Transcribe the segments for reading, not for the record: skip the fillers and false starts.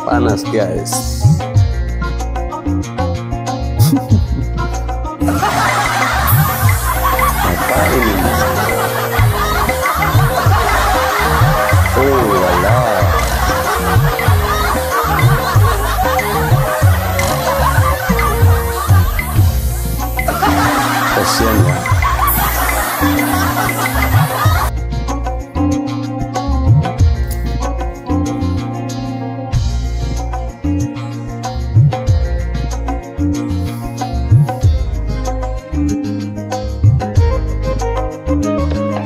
Panas guys. Apa ini? Oh lala. Kasian ya.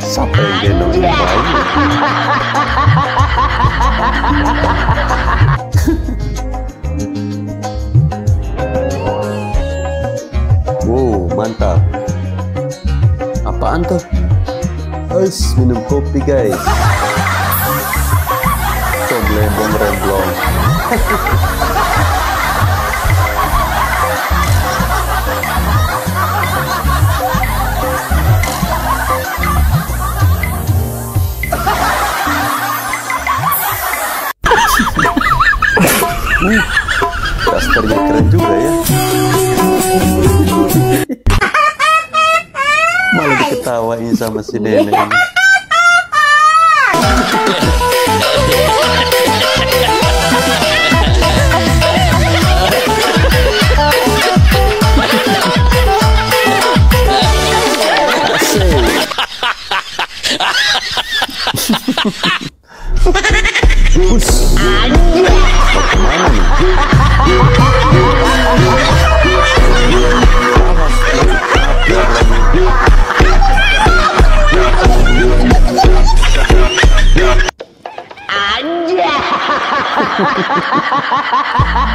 Siapa yang gendong bayi? Wow, mantap. Apaan tuh? Guys, minum kopi guys. Comblembong remblong. Dasternya keren juga ya. Malah diketawain sama si nenek ini.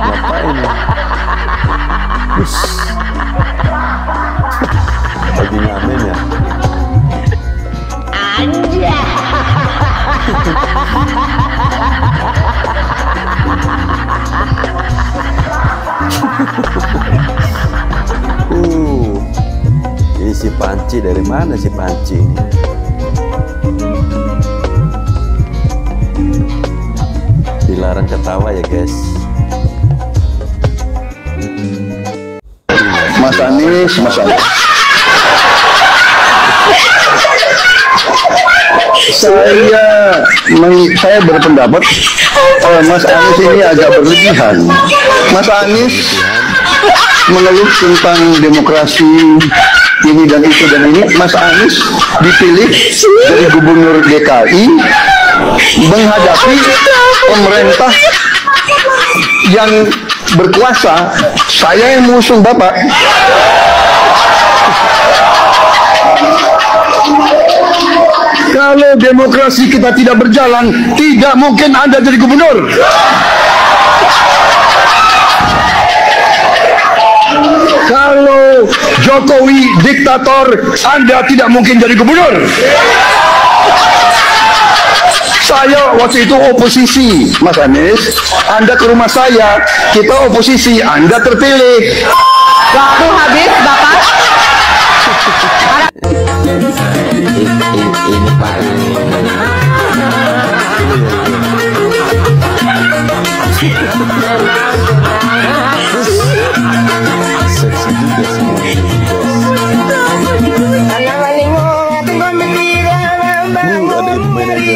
Ngapain ya? Bus. Lagi ngamen ya? Ini si Panci, dari mana si Panci ini? Dilarang ketawa ya guys. Mas Anies. Saya berpendapat Mas Anies ini agak berlebihan. Mas Anies mengeluh tentang demokrasi ini dan itu dan ini. Mas Anies dipilih dari gubernur DKI menghadapi pemerintah yang berkuasa. Saya yang mengusung Bapak. Kalau demokrasi kita tidak berjalan, tidak mungkin Anda jadi gubernur. Kalau Jokowi diktator, Anda tidak mungkin jadi gubernur. Saya waktu itu oposisi, Mas Anies. Anda ke rumah saya, kita oposisi, Anda terpilih. Waktu habis, Bapak. Ini Pak. Seksi juga semua ini guys. Ada manajer bank.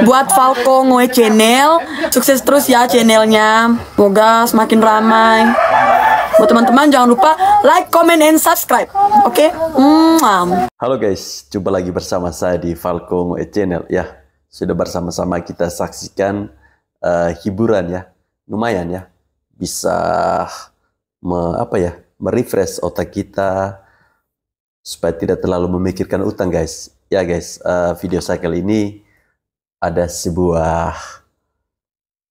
Buat Falco Ngoe Channel, sukses terus ya channelnya. Semoga semakin ramai. Buat teman-teman jangan lupa like, comment, and subscribe. Oke? Halo guys, jumpa lagi bersama saya di Falco Ngoe Channel ya. sudah bersama-sama kita saksikan hiburan ya, lumayan ya, bisa merefresh otak kita supaya tidak terlalu memikirkan utang guys. Ya guys, video saya kali ini ada sebuah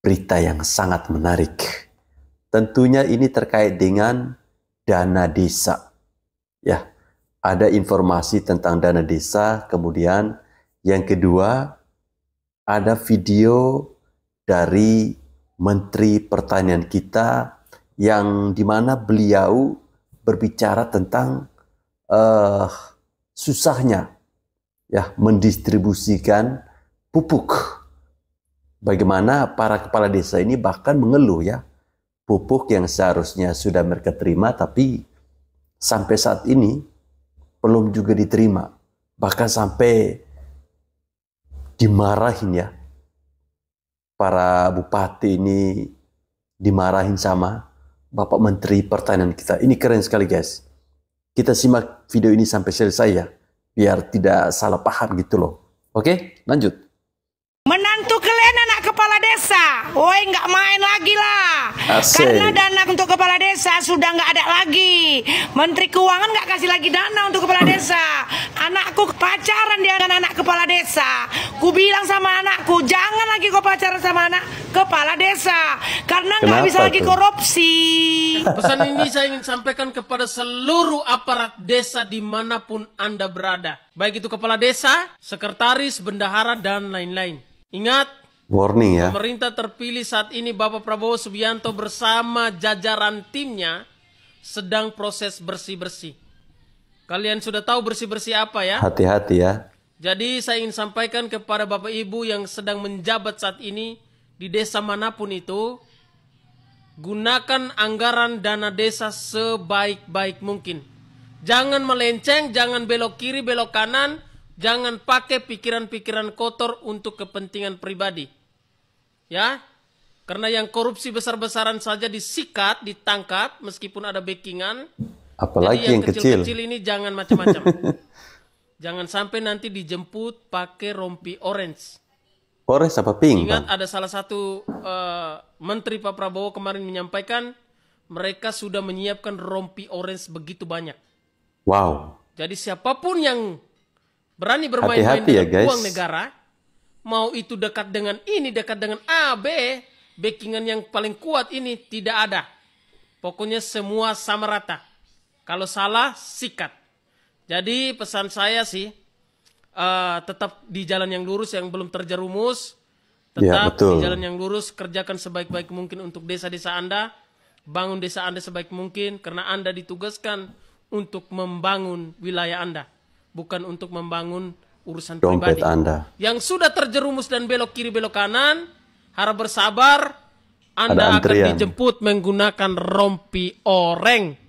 berita yang sangat menarik. Tentunya ini terkait dengan dana desa. Ya, ada informasi tentang dana desa. Kemudian yang kedua, ada video dari Menteri Pertanian kita yang dimana beliau berbicara tentang susahnya ya mendistribusikan pupuk. Bagaimana para kepala desa ini bahkan mengeluh ya, pupuk yang seharusnya sudah mereka terima tapi sampai saat ini belum juga diterima. Bahkan sampai dimarahin ya. Para bupati ini dimarahin sama Bapak Menteri Pertanian kita. Ini keren sekali guys. Kita simak video ini sampai selesai ya, biar tidak salah paham gitu loh. Oke, lanjut. Menantu kalian anak kepala desa, woi nggak main lagi lah. Asik. Karena dana untuk kepala desa sudah nggak ada lagi. Menteri Keuangan nggak kasih lagi dana untuk kepala desa. Anakku pacaran dia dengan anak kepala desa. Ku bilang sama anakku, jangan lagi kau pacaran sama anak kepala desa, karena nggak bisa lagi tuh? korupsi. Pesan ini saya ingin sampaikan kepada seluruh aparat desa dimanapun Anda berada. Baik itu kepala desa, sekretaris, bendahara, dan lain-lain. Ingat, Warning ya. pemerintah terpilih saat ini Bapak Prabowo Subianto bersama jajaran timnya sedang proses bersih-bersih. Kalian sudah tahu bersih-bersih apa ya? Hati-hati ya. Jadi saya ingin sampaikan kepada Bapak Ibu yang sedang menjabat saat ini di desa manapun itu, gunakan anggaran dana desa sebaik-baik mungkin. Jangan melenceng, jangan belok kiri, belok kanan, jangan pakai pikiran-pikiran kotor untuk kepentingan pribadi. Ya, karena yang korupsi besar-besaran saja disikat, ditangkap, meskipun ada backingan. Apalagi Jadi yang kecil. kecil ini jangan macam-macam. Jangan sampai nanti dijemput pakai rompi orange. Orange apa pink? Ingat Bang? ada salah satu menteri Pak Prabowo kemarin menyampaikan mereka sudah menyiapkan rompi orange begitu banyak. Wow. Jadi siapapun yang berani bermain-main Hati-hati ya, dengan guys. uang negara, mau itu dekat dengan ini, dekat dengan A, B, backingan yang paling kuat ini tidak ada. Pokoknya semua sama rata. Kalau salah, sikat. Jadi pesan saya sih, tetap di jalan yang lurus yang belum terjerumus. Ya, Tetap betul. di jalan yang lurus, kerjakan sebaik-baik mungkin untuk desa-desa Anda. Bangun desa Anda sebaik mungkin, karena Anda ditugaskan untuk membangun wilayah Anda. Bukan untuk membangun urusan Dompet pribadi. Anda. Yang sudah terjerumus dan belok kiri belok kanan, harap bersabar. Ada Anda akan antrian. dijemput menggunakan rompi oranye.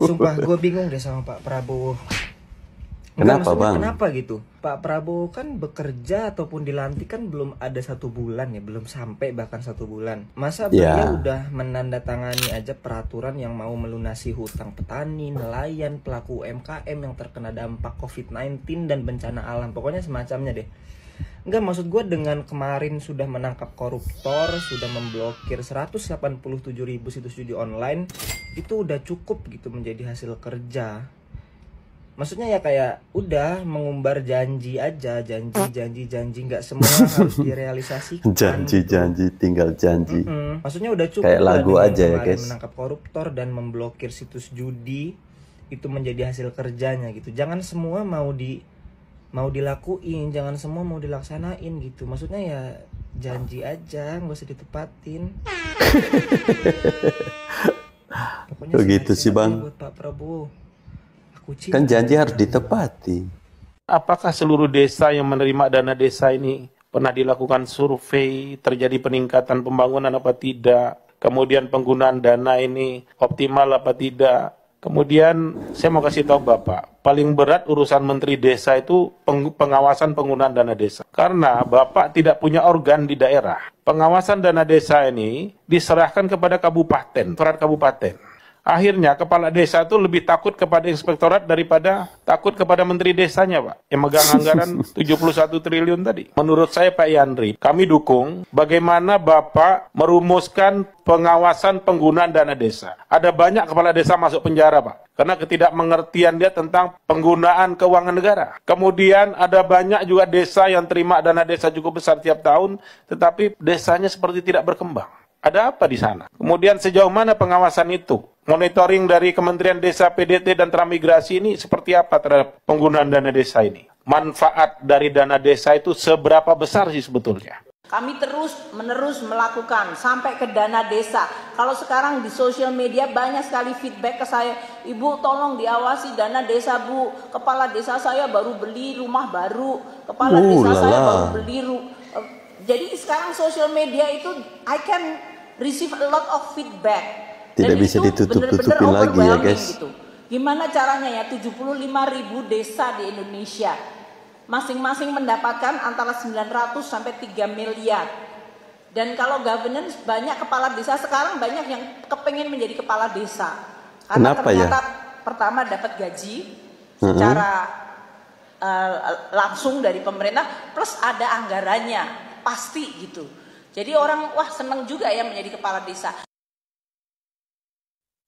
Sumpah gue bingung deh sama Pak Prabowo. Kenapa, maksudnya Bang? Kenapa gitu? Pak Prabowo kan bekerja ataupun dilantik kan belum ada 1 bulan ya, belum sampai bahkan 1 bulan. Masa Ya. beliau udah menandatangani aja peraturan yang mau melunasi hutang petani, nelayan, pelaku UMKM yang terkena dampak COVID-19 dan bencana alam. Pokoknya semacamnya deh. Enggak, maksud gue dengan kemarin sudah menangkap koruptor, sudah memblokir 187.000 situs judi online, itu udah cukup gitu menjadi hasil kerja. Maksudnya ya kayak udah mengumbar janji aja, janji, nggak semua harus direalisasikan. Janji-janji, tinggal janji. Maksudnya udah cukup Kayak lah lagu dengan aja ya, kemarin guys. menangkap koruptor dan memblokir situs judi, itu menjadi hasil kerjanya gitu. Jangan semua mau dilakuin, jangan semua mau dilaksanain gitu. Maksudnya ya janji aja, nggak usah ditepatin. Pokoknya Begitu sih, sehat-sehat Bang. ya buat Pak Prabowo. Aku cinta Kan janji Pak harus Prabowo. ditepati. Apakah seluruh desa yang menerima dana desa ini pernah dilakukan survei, terjadi peningkatan pembangunan apa tidak? Kemudian penggunaan dana ini optimal apa tidak? Kemudian saya mau kasih tahu Bapak, paling berat urusan Menteri Desa itu pengawasan penggunaan dana desa. Karena Bapak tidak punya organ di daerah. Pengawasan dana desa ini diserahkan kepada kabupaten, perat kabupaten. Akhirnya kepala desa itu lebih takut kepada inspektorat daripada takut kepada menteri desanya, Pak, yang megang anggaran 71 triliun tadi. Menurut saya, Pak Yandri, kami dukung bagaimana Bapak merumuskan pengawasan penggunaan dana desa. Ada banyak kepala desa masuk penjara, Pak, karena ketidakmengertian dia tentang penggunaan keuangan negara. Kemudian ada banyak juga desa yang terima dana desa cukup besar tiap tahun, tetapi desanya seperti tidak berkembang. Ada apa di sana? Kemudian sejauh mana pengawasan itu? Monitoring dari Kementerian Desa, PDT, dan Transmigrasi ini seperti apa terhadap penggunaan dana desa ini? Manfaat dari dana desa itu seberapa besar sih sebetulnya? Kami terus-menerus melakukan sampai ke dana desa. Kalau sekarang di sosial media banyak sekali feedback ke saya, Ibu tolong diawasi dana desa, Bu. Kepala desa saya baru beli rumah baru. Kepala desa saya baru beli Jadi sekarang sosial media itu I can receive a lot of feedback. Tidak dan bisa ditutup-tutupin lagi ya guys. Gitu. Gimana caranya ya 75.000 desa di Indonesia. Masing-masing mendapatkan antara 900 sampai 3 miliar. Dan kalau governance banyak kepala desa sekarang banyak yang kepengen menjadi kepala desa. Karena kenapa ternyata ya? Pertama dapat gaji secara langsung dari pemerintah plus ada anggarannya pasti gitu. Jadi orang wah senang juga ya menjadi kepala desa.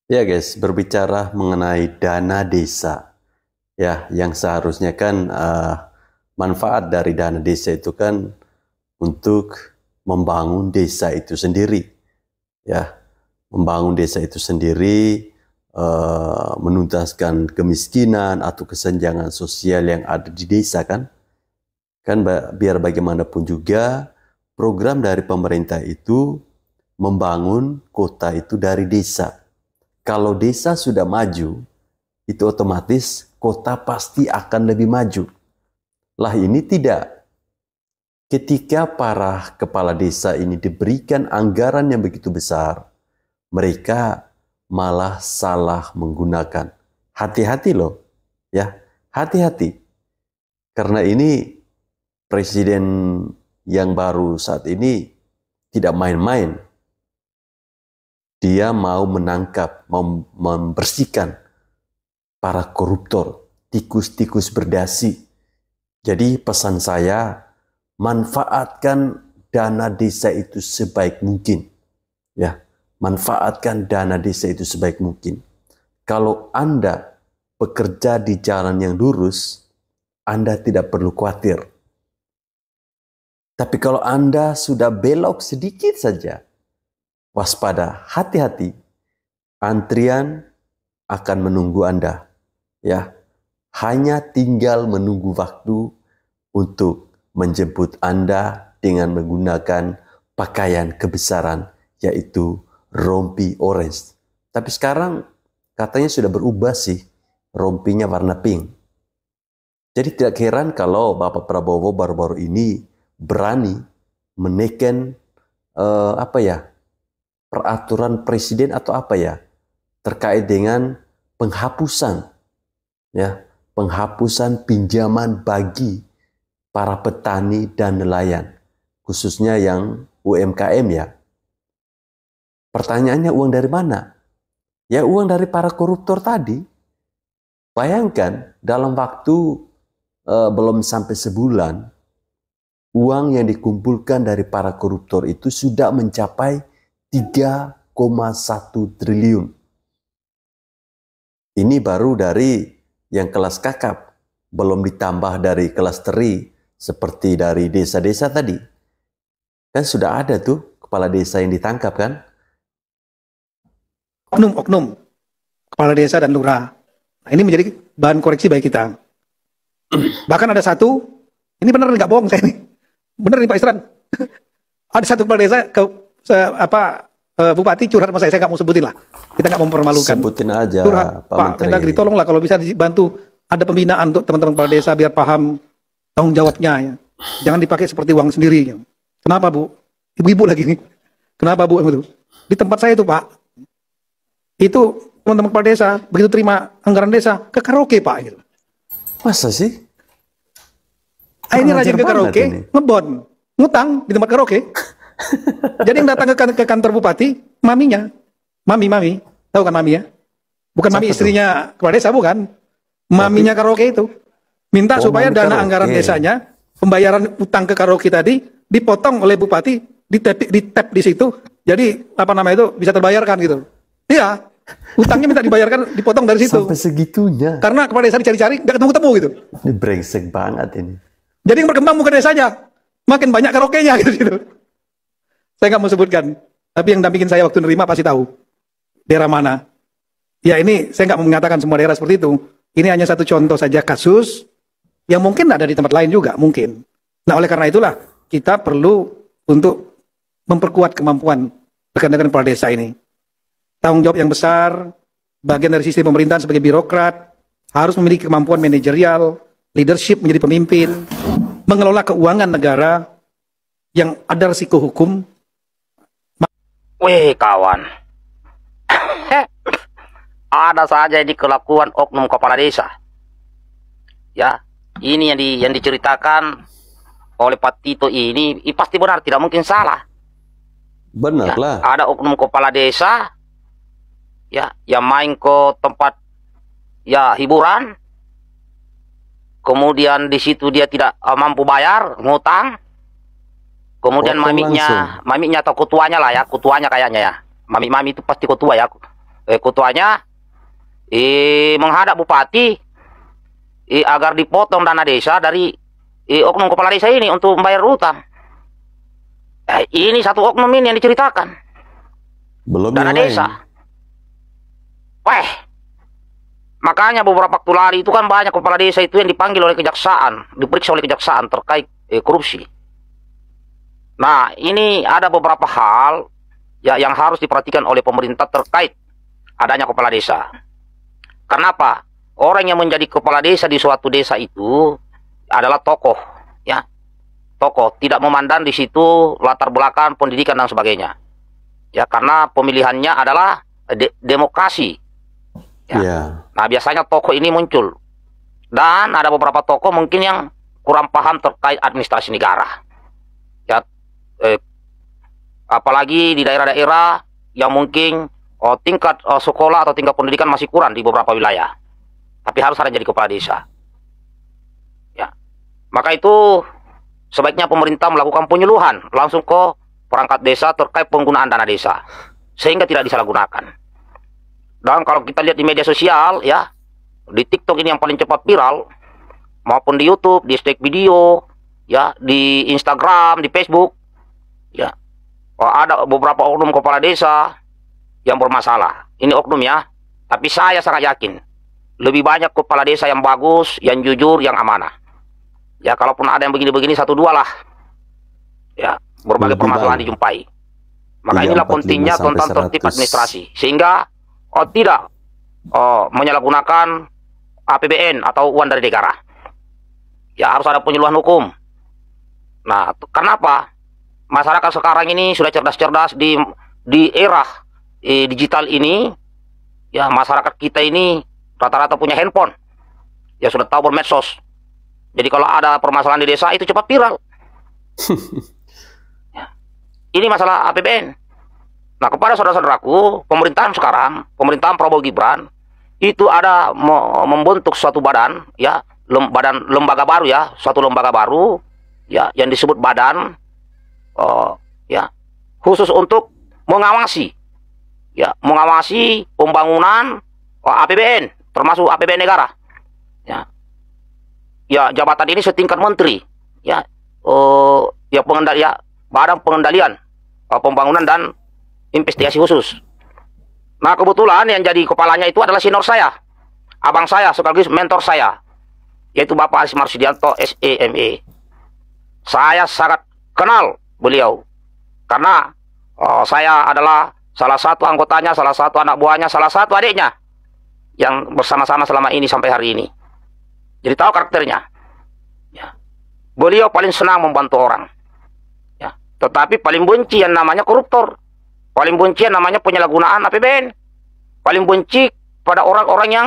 Ya guys, berbicara mengenai dana desa, ya yang seharusnya kan manfaat dari dana desa itu kan untuk membangun desa itu sendiri, ya membangun desa itu sendiri, menuntaskan kemiskinan atau kesenjangan sosial yang ada di desa kan biar bagaimanapun juga program dari pemerintah itu membangun kota itu dari desa. Kalau desa sudah maju, itu otomatis kota pasti akan lebih maju. Lah ini tidak. Ketika para kepala desa ini diberikan anggaran yang begitu besar, mereka malah salah menggunakan. Hati-hati loh, ya, hati-hati. Karena ini presiden yang baru saat ini tidak main-main. Dia mau menangkap, mau membersihkan para koruptor, tikus-tikus berdasi. Jadi pesan saya, manfaatkan dana desa itu sebaik mungkin. Ya, manfaatkan dana desa itu sebaik mungkin. Kalau Anda bekerja di jalan yang lurus, Anda tidak perlu khawatir. Tapi kalau Anda sudah belok sedikit saja, waspada, hati-hati. Antrian akan menunggu Anda. Ya, hanya tinggal menunggu waktu untuk menjemput Anda dengan menggunakan pakaian kebesaran, yaitu rompi orange. Tapi sekarang katanya sudah berubah sih, rompinya warna pink. Jadi tidak heran kalau Bapak Prabowo baru-baru ini berani menekan peraturan presiden atau terkait dengan penghapusan pinjaman bagi para petani dan nelayan, khususnya yang UMKM ya. Pertanyaannya uang dari mana? Ya uang dari para koruptor tadi. Bayangkan dalam waktu belum sampai sebulan, uang yang dikumpulkan dari para koruptor itu sudah mencapai 3,1 triliun. Ini baru dari yang kelas kakap, belum ditambah dari kelas teri seperti dari desa-desa tadi. Kan sudah ada tuh kepala desa yang ditangkap kan? Oknum kepala desa dan lurah. Nah, ini menjadi bahan koreksi bagi kita. Bahkan ada satu, ini benar nggak bohong saya ini, benar nih Pak Isran. Ada satu kepala desa bupati curhat sama saya nggak mau sebutin lah. Kita nggak mau mempermalukan. Sebutin aja, curhat, Pak Mendagri, tolonglah kalau bisa dibantu ada pembinaan untuk teman-teman kepala desa biar paham tanggung jawabnya. Ya. Jangan dipakai seperti uang sendiri. Ya. Kenapa Bu? Ibu-ibu lagi nih. Kenapa Bu? Di tempat saya itu Pak, itu teman-teman kepala desa begitu terima anggaran desa ke karaoke Pak. Gitu. Masa sih? Ini rajin ke karaoke, ngebon, ngutang di tempat karaoke. Jadi yang datang ke kantor bupati, maminya, mami, tahu kan mami ya? Bukan mami Siapa istrinya kepala desa, bukan. Maminya karaoke itu. Minta Oh, supaya mami dana karaoke. anggaran desanya, pembayaran utang ke karaoke tadi, dipotong oleh bupati, ditap di situ. Jadi, apa nama itu, bisa terbayarkan gitu. Iya, utangnya minta dibayarkan, dipotong dari situ. Sampai segitunya. Karena kepala desa dicari-cari, nggak ketemu-ketemu gitu. Ini brengsek banget ini. Jadi yang berkembang bukan desanya, makin banyak karaoke-nya gitu. Saya nggak mau sebutkan, tapi yang dampingin saya waktu nerima pasti tahu daerah mana. Ya ini saya nggak mau mengatakan semua daerah seperti itu. Ini hanya satu contoh saja kasus yang mungkin ada di tempat lain juga mungkin. Nah oleh karena itulah kita perlu untuk memperkuat kemampuan rekan-rekan kepala desa ini. Tanggung jawab yang besar, bagian dari sistem pemerintahan sebagai birokrat harus memiliki kemampuan manajerial, leadership menjadi pemimpin, mengelola keuangan negara yang ada risiko hukum. Wih kawan, ada saja ini kelakuan oknum kepala desa. Ya, ini yang diceritakan oleh Pak Tito ini pasti benar, tidak mungkin salah. Benar Ya, lah. ada oknum kepala desa, ya, yang main ke tempat ya hiburan, kemudian di situ dia tidak mampu bayar, ngutang. Kemudian Potong maminya atau ketuanya lah ya, ketuanya kayaknya ya. Mami itu pasti ketua ya. Ketuanya menghadap bupati agar dipotong dana desa dari oknum kepala desa ini untuk membayar utang. Ini satu oknum ini yang diceritakan. Belum Dana yang desa. Weh. Makanya beberapa waktu lalu itu kan banyak kepala desa itu yang dipanggil oleh kejaksaan, diperiksa oleh kejaksaan terkait korupsi. Nah, ini ada beberapa hal ya yang harus diperhatikan oleh pemerintah terkait adanya kepala desa. Kenapa? Orang yang menjadi kepala desa di suatu desa itu adalah tokoh, ya. Tokoh, tidak memandang di situ latar belakang pendidikan dan sebagainya. Ya, karena pemilihannya adalah demokrasi. Ya. Yeah. Nah, biasanya tokoh ini muncul. Dan ada beberapa tokoh mungkin yang kurang paham terkait administrasi negara. Ya, apalagi di daerah-daerah yang mungkin tingkat sekolah atau tingkat pendidikan masih kurang di beberapa wilayah, tapi harus ada jadi kepala desa. Ya, maka itu sebaiknya pemerintah melakukan penyuluhan langsung ke perangkat desa terkait penggunaan dana desa sehingga tidak disalahgunakan. Dan kalau kita lihat di media sosial ya, di TikTok ini yang paling cepat viral, maupun di YouTube, di stack video, ya, di Instagram, di Facebook. Ya, ada beberapa oknum kepala desa yang bermasalah. Ini oknum ya, tapi saya sangat yakin lebih banyak kepala desa yang bagus, yang jujur, yang amanah. Ya, kalaupun ada yang begini-begini satu dua lah. Ya, berbagai Lebih permasalahan baik. dijumpai. Maka 3, inilah 4, 5 pentingnya sampai tentang tertib 100. administrasi sehingga tidak menyalahgunakan APBN atau uang dari negara. Ya, harus ada penyuluhan hukum. Nah, kenapa? Masyarakat sekarang ini sudah cerdas-cerdas di era digital ini. Ya, masyarakat kita ini rata-rata punya handphone. Ya, sudah tahu bermedsos. Jadi kalau ada permasalahan di desa itu cepat viral. Ya. Ini masalah APBN. Nah, kepada saudara-saudaraku, pemerintahan sekarang, pemerintahan Prabowo Gibran itu ada membentuk suatu badan, ya, lembaga baru ya, suatu lembaga baru, ya, yang disebut badan, ya, khusus untuk mengawasi, ya, mengawasi pembangunan APBN, termasuk APBN negara, ya, ya, jabatan ini setingkat menteri, ya, ya, badan pengendalian pembangunan dan investigasi khusus. Nah, kebetulan yang jadi kepalanya itu adalah senior saya, abang saya sekaligus mentor saya, yaitu Bapak Aris Marsudianto SEME. Saya sangat kenal beliau karena saya adalah salah satu anggotanya, salah satu anak buahnya, salah satu adiknya yang bersama-sama selama ini sampai hari ini. Jadi tahu karakternya. Ya. Beliau paling senang membantu orang. Ya. Tetapi paling benci yang namanya koruptor. Paling benci yang namanya penyalahgunaan APBN. Paling benci pada orang-orang yang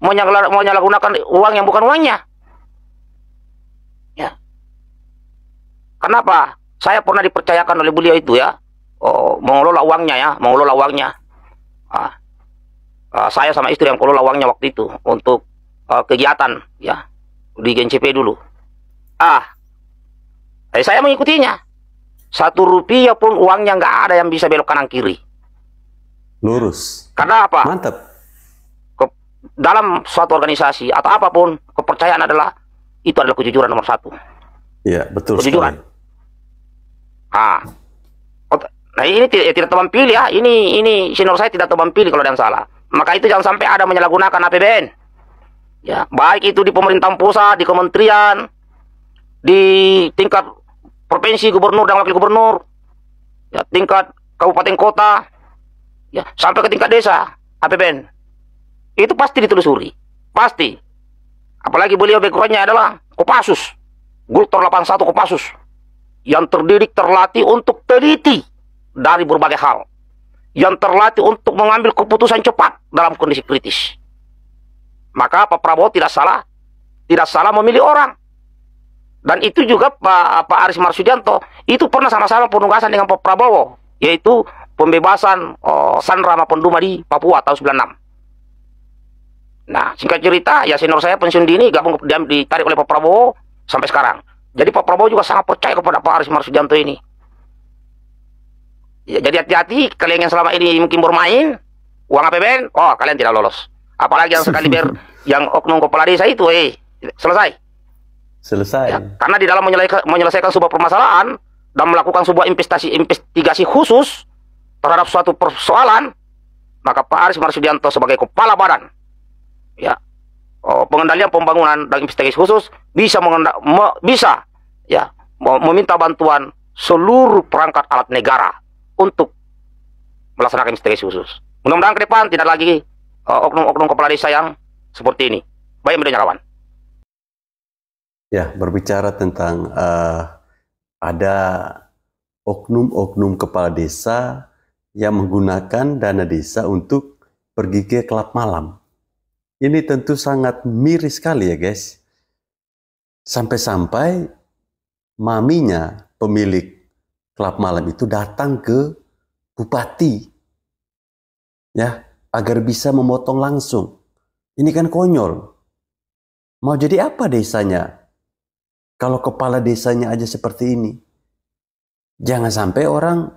menyalahgunakan uang yang bukan uangnya. Ya. Kenapa? Saya pernah dipercayakan oleh beliau itu ya, mengelola uangnya ya, mengelola uangnya. saya sama istri yang kelola uangnya waktu itu untuk kegiatan ya di GNCP dulu. Saya mengikutinya. 1 rupiah pun uangnya nggak ada yang bisa belok kanan kiri. Lurus. Karena apa? Mantap. Dalam suatu organisasi atau apapun, kepercayaan adalah itu adalah kejujuran nomor 1. Iya, betul. Kejujuran. Nah ini tidak tebang pilih ya. Ini senior saya tidak tebang pilih kalau ada yang salah. Maka itu jangan sampai ada menyalahgunakan APBN. Ya, baik itu di pemerintahan pusat, di kementerian, di tingkat provinsi, gubernur dan wakil gubernur, ya, tingkat kabupaten kota, ya, sampai ke tingkat desa, APBN. Itu pasti ditelusuri. Pasti. Apalagi beliau backgroundnya adalah Kopassus. Gultor 81 Kopassus. Yang terdidik, terlatih untuk teliti dari berbagai hal. Yang terlatih untuk mengambil keputusan cepat dalam kondisi kritis. Maka Pak Prabowo tidak salah memilih orang. Dan itu juga Pak Aris Marsudianto itu pernah sama-sama penugasan dengan Pak Prabowo, yaitu pembebasan Sandra Maponduma di Papua tahun 96. Nah, singkat cerita, ya senior saya pensiun dini, gabung ditarik oleh Pak Prabowo sampai sekarang. Jadi Pak Prabowo juga sangat percaya kepada Pak Aris Marsudianto ini. Ya, jadi hati-hati kalian yang selama ini mungkin bermain uang APBN, kalian tidak lolos. Apalagi yang sekali yang oknum kepala desa itu, selesai. Ya, karena di dalam menyelesaikan sebuah permasalahan dan melakukan sebuah investigasi khusus terhadap suatu persoalan, maka Pak Aris Marsudianto sebagai kepala badan ya pengendalian pembangunan dan investigasi khusus bisa meminta bantuan seluruh perangkat alat negara untuk melaksanakan investigasi khusus. Mudah-mudahan ke depan tidak lagi oknum-oknum kepala desa yang seperti ini. Baik, Media Ya, berbicara tentang ada oknum-oknum kepala desa yang menggunakan dana desa untuk pergi ke klub malam. Ini tentu sangat miris sekali ya guys. Sampai-sampai maminya pemilik klub malam itu datang ke bupati ya agar bisa memotong langsung. Ini kan konyol. Mau jadi apa desanya? Kalau kepala desanya aja seperti ini. Jangan sampai orang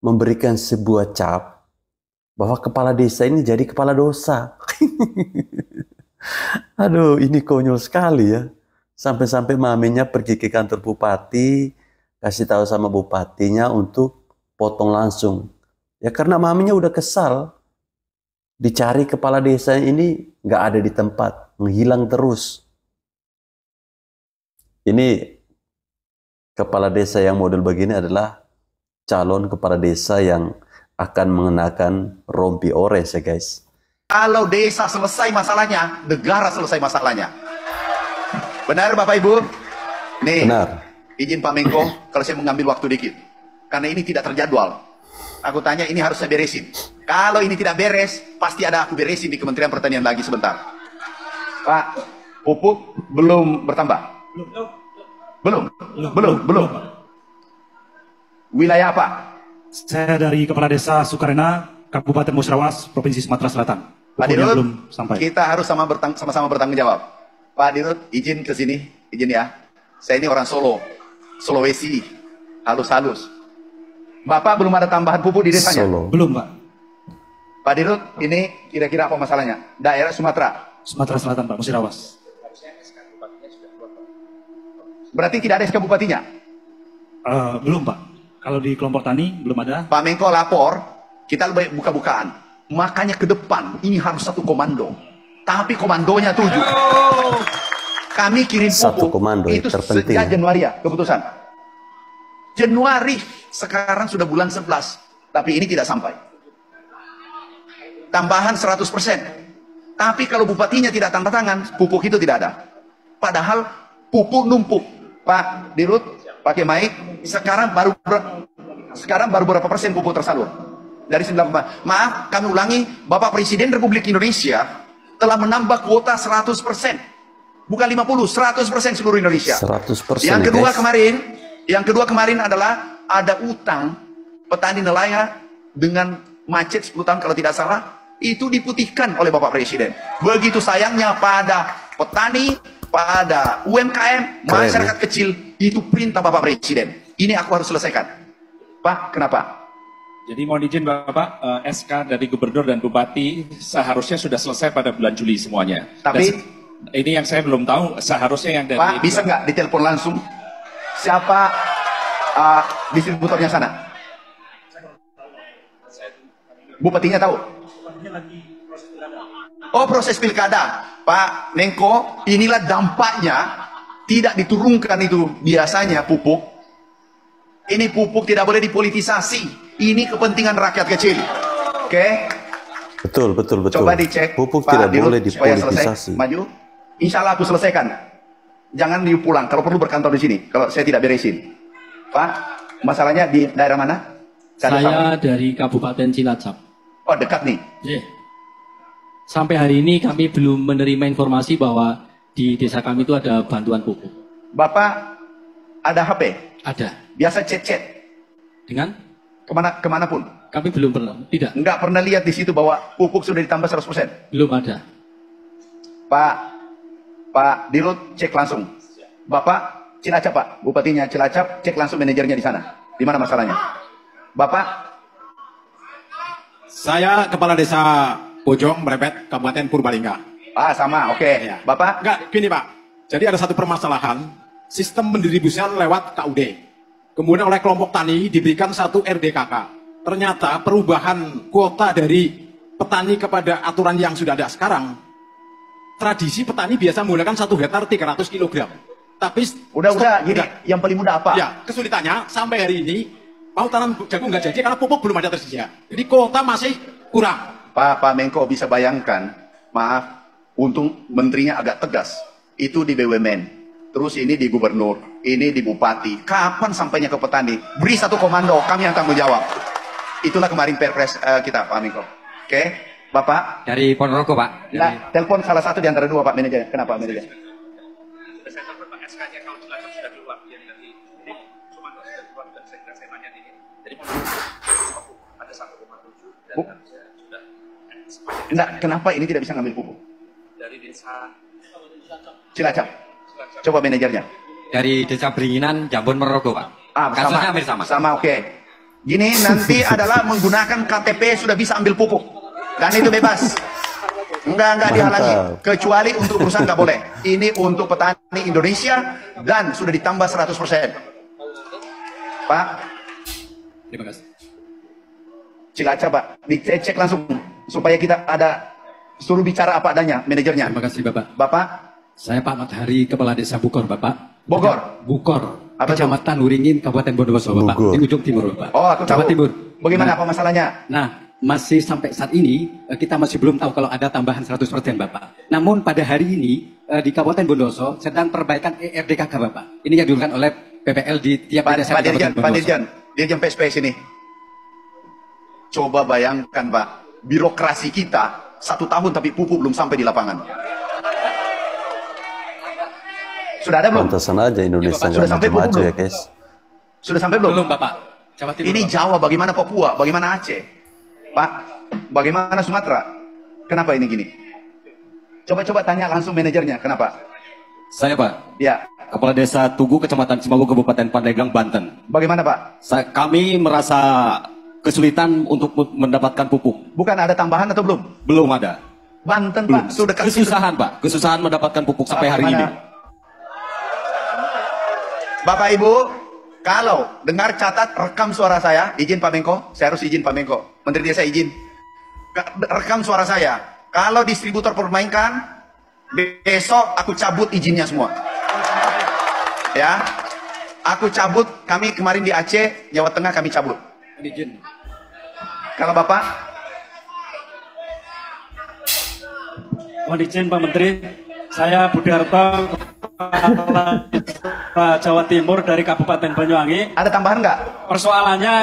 memberikan sebuah cap bahwa kepala desa ini jadi kepala dosa. Aduh, ini konyol sekali ya. Sampai-sampai maminya pergi ke kantor bupati, kasih tahu sama bupatinya untuk potong langsung. Ya karena maminya udah kesal. Dicari kepala desa ini nggak ada di tempat, menghilang terus. Ini kepala desa yang model begini adalah calon kepala desa yang akan mengenakan rompi orange ya guys. Kalau desa selesai masalahnya, negara selesai masalahnya. Benar Bapak Ibu? Nih, benar. Izin Pak Menko, kalau saya mengambil waktu dikit. Karena ini tidak terjadwal. Aku tanya ini harus saya beresin. Kalau ini tidak beres, pasti ada aku beresin di Kementerian Pertanian lagi sebentar. Pak, pupuk belum bertambah? Belum. Wilayah apa? Saya dari Kepala Desa Sukarena, Kabupaten Musrawas, Provinsi Sumatera Selatan. Pak Dirut, belum sampai. Kita harus sama-sama bertanggung jawab. Pak Dirut, izin ke sini, izin ya. Saya ini orang Solo, Sulawesi, halus-halus. Bapak belum ada tambahan pupuk di desanya? Belum, Pak. Pak Dirut, ini kira-kira apa masalahnya? Daerah Sumatera? Sumatera Selatan, Pak, Musrawas. Berarti tidak ada SK bupatinya? Belum, Pak. Kalau di kelompok tani belum ada. Pak Menko lapor, kita lebih buka-bukaan. Makanya ke depan ini harus satu komando. Tapi komandonya 7. Kami kirim pupuk komando itu sejak Januari ya keputusan. Januari sekarang sudah bulan 11, tapi ini tidak sampai. Tambahan 100%. Tapi kalau bupatinya tidak tanda tangan, pupuk itu tidak ada. Padahal pupuk numpuk. Pak Dirut, pakai mic, sekarang baru berapa persen pupuk tersalur? Dari 9, maaf, kami ulangi, Bapak Presiden Republik Indonesia telah menambah kuota 100%. Bukan 50, 100% seluruh Indonesia. 100%. Yang kedua kemarin adalah ada utang petani nelayan dengan macet 10 tahun kalau tidak salah, itu diputihkan oleh Bapak Presiden. Begitu sayangnya pada petani, pada UMKM, masyarakat kecil, itu perintah Bapak Presiden. Ini aku harus selesaikan. Pak, kenapa? Jadi mohon izin Bapak, SK dari Gubernur dan Bupati seharusnya sudah selesai pada bulan Juli semuanya. Tapi ini yang saya belum tahu, seharusnya yang dari... Pak, bisa nggak ditelepon langsung? Siapa distributornya sana? Bupatinya tahu? Oh, proses pilkada. Pak Menko, inilah dampaknya tidak diturunkan itu biasanya pupuk. Ini pupuk tidak boleh dipolitisasi. Ini kepentingan rakyat kecil. Oke? Betul. Coba dicek. Pupuk Pak tidak Dirut, boleh supaya dipolitisasi. selesai. Maju. Insya Allah aku selesaikan. Jangan diu pulang. Kalau perlu berkantor di sini. Kalau saya tidak beresin. Pak, masalahnya di daerah mana? Saya dari Kabupaten Cilacap. Oh, dekat nih. Yeah. Sampai hari ini kami belum menerima informasi bahwa di desa kami itu ada bantuan pupuk. Bapak ada HP? Ada. Biasa chat-chat? Dengan? Kemana pun? Kami belum pernah. Tidak. Nggak pernah lihat di situ bahwa pupuk sudah ditambah 100%? Belum ada. Pak Dirut, cek langsung. Bapak Cilacap, Pak. Bupatinya Cilacap, cek langsung manajernya di sana. Di mana masalahnya? Bapak? Saya Kepala Desa Bojong, Mrebet, Kabupaten Purbalingga. Sama, oke. Ya. Bapak? Enggak, gini Pak. Jadi ada satu permasalahan, sistem pendistribusian lewat KUD. Kemudian oleh kelompok tani diberikan satu RDKK. Ternyata perubahan kuota dari petani kepada aturan yang sudah ada sekarang, tradisi petani biasa menggunakan 1 hektar 300 kg. Tapi udah gini, yang paling mudah apa? Ya, kesulitannya sampai hari ini mau tanam jagung nggak jadi karena pupuk belum ada tersedia. Jadi kuota masih kurang. Pak Menko bisa bayangkan, maaf, untung menterinya agak tegas. Itu di BUMN, terus ini di gubernur, ini di bupati. Kapan sampainya ke petani? Beri satu komando, kami yang tanggung jawab. Itulah kemarin perpres kita, Pak Menko. Oke, Bapak? Dari Ponorogo, Pak. Nah, telepon salah satu di antara dua, Pak manajer. Kenapa manajer? Enggak, kenapa ini tidak bisa ngambil pupuk? Dari desa Cilacap. Coba manajernya. Dari desa Beringinan, Jambon, Merogo, Pak. Kasusnya hampir sama. Sama, oke. Gini nanti adalah menggunakan KTP sudah bisa ambil pupuk. Dan itu bebas. Enggak dihalangi. Kecuali untuk perusahaan nggak boleh. Ini untuk petani Indonesia dan sudah ditambah 100%. Pak. Terima kasih. Cilacap, Pak. Dicek langsung. Supaya kita ada suruh bicara apa adanya manajernya. Terima kasih Bapak. Bapak? Saya Pak Mathari, Kepala Desa Bukor, Bapak. Bogor? Bukor. Kecamatan Luringin, Kabupaten Bondowoso, Bapak. Di ujung timur, Bapak. Oh, aku tahu. Jawa Timur. Bagaimana apa masalahnya? Nah, masih sampai saat ini kita masih belum tahu kalau ada tambahan 100%, Bapak. Namun pada hari ini di Kabupaten Bondowoso sedang perbaikan ERDKK, Bapak. Ini yang dilakukan oleh PPL di tiap desa di Kabupaten Bondowoso. Pak Dirjan PSPS ini. Coba bayangkan, Pak. Birokrasi kita 1 tahun tapi pupuk belum sampai di lapangan. Sudah ada belum? Pantasan aja Indonesia Sudah sampai maju belum? ya guys. Sudah sampai belum? Belum Bapak. Jawa Timur, ini Bapak. Jawa, bagaimana Papua, bagaimana Aceh? Pak, bagaimana Sumatera? Kenapa ini gini? Coba tanya langsung manajernya, kenapa? Saya Pak. Ya. Kepala Desa Tugu, Kecamatan Cimagu, Kabupaten Pandeglang, Banten. Bagaimana Pak? Kami merasa kesulitan untuk mendapatkan pupuk. Bukan ada tambahan atau belum? Belum ada. Banten Belum. Pak, sudah kesusahan Pak, kesusahan mendapatkan pupuk sampai hari ini. Bapak Ibu, kalau dengar catat rekam suara saya, izin Pak Menko, saya harus izin Pak Menko, Menteri Desa izin. Rekam suara saya. Kalau distributor permainkan, besok aku cabut izinnya semua. Ya, aku cabut. Kami kemarin di Aceh, Jawa Tengah kami cabut. Izin. Kalau Bapak? Mohon izin Pak Menteri, saya Budiarto, Kepala Jawa Timur dari Kabupaten Banyuwangi. Ada tambahan nggak? Persoalannya,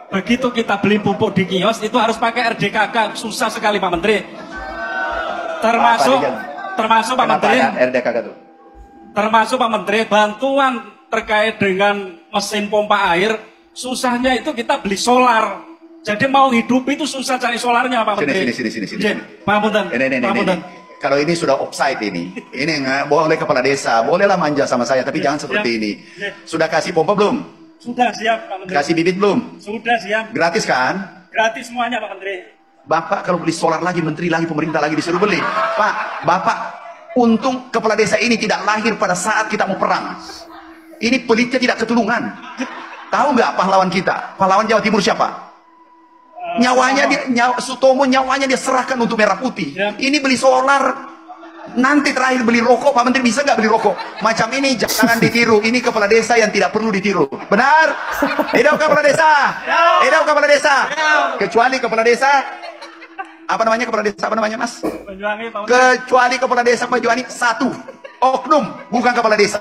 begitu kita beli pupuk di kios, itu harus pakai RDKK, susah sekali Pak Menteri. Termasuk Pak Menteri. RDKK itu? Termasuk Pak Menteri, bantuan terkait dengan mesin pompa air, susahnya itu kita beli solar. Jadi mau hidup itu susah cari solarnya Pak Menteri. Sini. Pak Punten. Ini. Kalau ini sudah offside ini nggak boleh kepala desa, bolehlah manja sama saya, tapi jangan seperti ini. Sudah kasih pompa belum? Sudah siap Pak Menteri. Kasih bibit belum? Sudah siap. Gratis kan? Gratis semuanya Pak Menteri. Bapak kalau beli solar lagi, menteri lagi, pemerintah lagi disuruh beli. Pak, Bapak, untung kepala desa ini tidak lahir pada saat kita mau perang. Ini pelitnya tidak ketulungan. Tahu nggak pahlawan kita? Pahlawan Jawa Timur siapa? Nyawanya Sutomo nyawanya dia serahkan untuk merah putih. Ini beli solar, nanti terakhir beli rokok. Pak Menteri bisa nggak beli rokok? Macam ini jangan ditiru. Ini kepala desa yang tidak perlu ditiru. Benar? Hidup kepala desa. Hidup kepala desa. Kecuali kepala desa. Apa namanya kepala desa? Apa namanya Mas? Kecuali kepala desa Pejuani satu. Oknum, bukan kepala desa.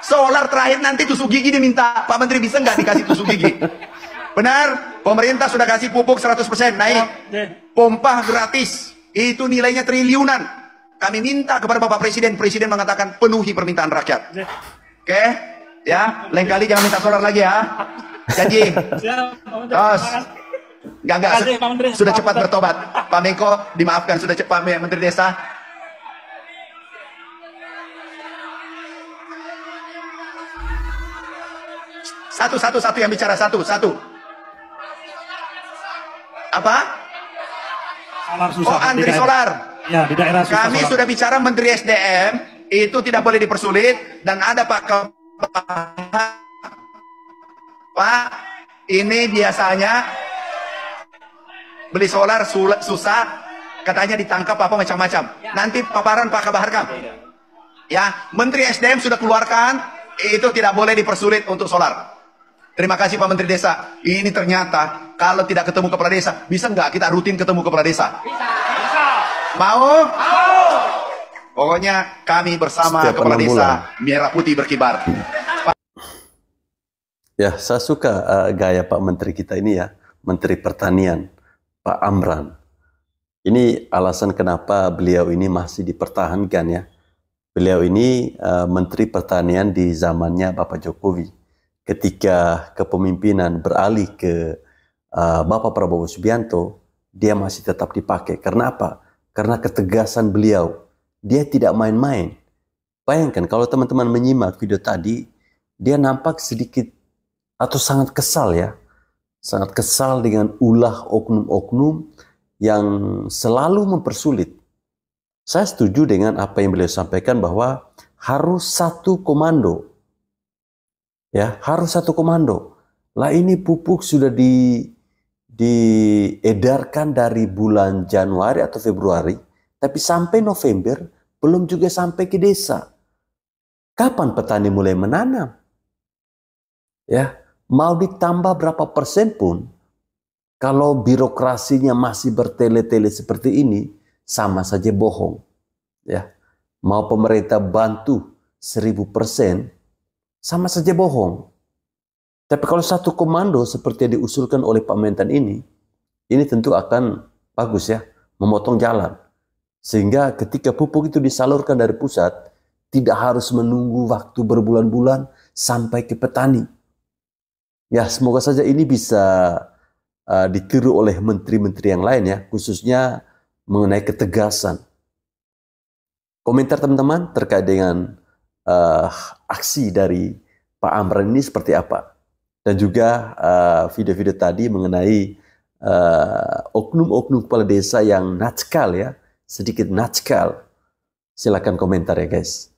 Solar terakhir nanti tusuk gigi diminta. Pak Menteri bisa nggak dikasih tusuk gigi? Benar, pemerintah sudah kasih pupuk 100% naik, pompa gratis, itu nilainya triliunan. Kami minta kepada Bapak Presiden, Presiden mengatakan penuhi permintaan rakyat. Oke, ya, lain kali jangan minta solar lagi ya. Janji. Terus, enggak, sudah cepat bertobat. Pak Menko, dimaafkan, sudah cepat Menteri Desa. Satu yang bicara satu. Apa? Antri solar. Ya, di daerah kami sudah bicara Menteri SDM itu tidak boleh dipersulit dan ada Pak ini biasanya beli solar susah, katanya ditangkap apa macam-macam. Nanti paparan Pak Kabar Harkam. Ya, Menteri SDM sudah keluarkan itu tidak boleh dipersulit untuk solar. Terima kasih Pak Menteri Desa. Ini ternyata kalau tidak ketemu kepala desa, bisa nggak kita rutin ketemu kepala desa? Bisa. Mau? Pokoknya kami bersama kepala desa, merah putih berkibar. Ya, saya suka gaya Pak Menteri kita ini ya, Menteri Pertanian, Pak Amran. Ini alasan kenapa beliau ini masih dipertahankan ya. Beliau ini Menteri Pertanian di zamannya Bapak Jokowi. Ketika kepemimpinan beralih ke Bapak Prabowo Subianto, dia masih tetap dipakai. Karena apa? Karena ketegasan beliau. Dia tidak main-main. Bayangkan kalau teman-teman menyimak video tadi, dia nampak sedikit atau sangat kesal ya. Sangat kesal dengan ulah oknum-oknum yang selalu mempersulit. Saya setuju dengan apa yang beliau sampaikan bahwa harus satu komando. Ya, harus satu komando. Lah ini pupuk sudah diedarkan dari bulan Januari atau Februari, tapi sampai November belum juga sampai ke desa. Kapan petani mulai menanam? Ya, mau ditambah berapa persen pun, kalau birokrasinya masih bertele-tele seperti ini, sama saja bohong. Ya, mau pemerintah bantu 1000%, sama saja bohong. Tapi kalau satu komando seperti yang diusulkan oleh Pak Mentan ini tentu akan bagus ya, memotong jalan. Sehingga ketika pupuk itu disalurkan dari pusat, tidak harus menunggu waktu berbulan-bulan sampai ke petani. Ya, semoga saja ini bisa ditiru oleh menteri-menteri yang lain ya, khususnya mengenai ketegasan. Komentar teman-teman terkait dengan aksi dari Pak Amran ini seperti apa? Dan juga video-video tadi mengenai oknum-oknum kepala desa yang natskal ya, sedikit natskal. Silakan komentar ya guys.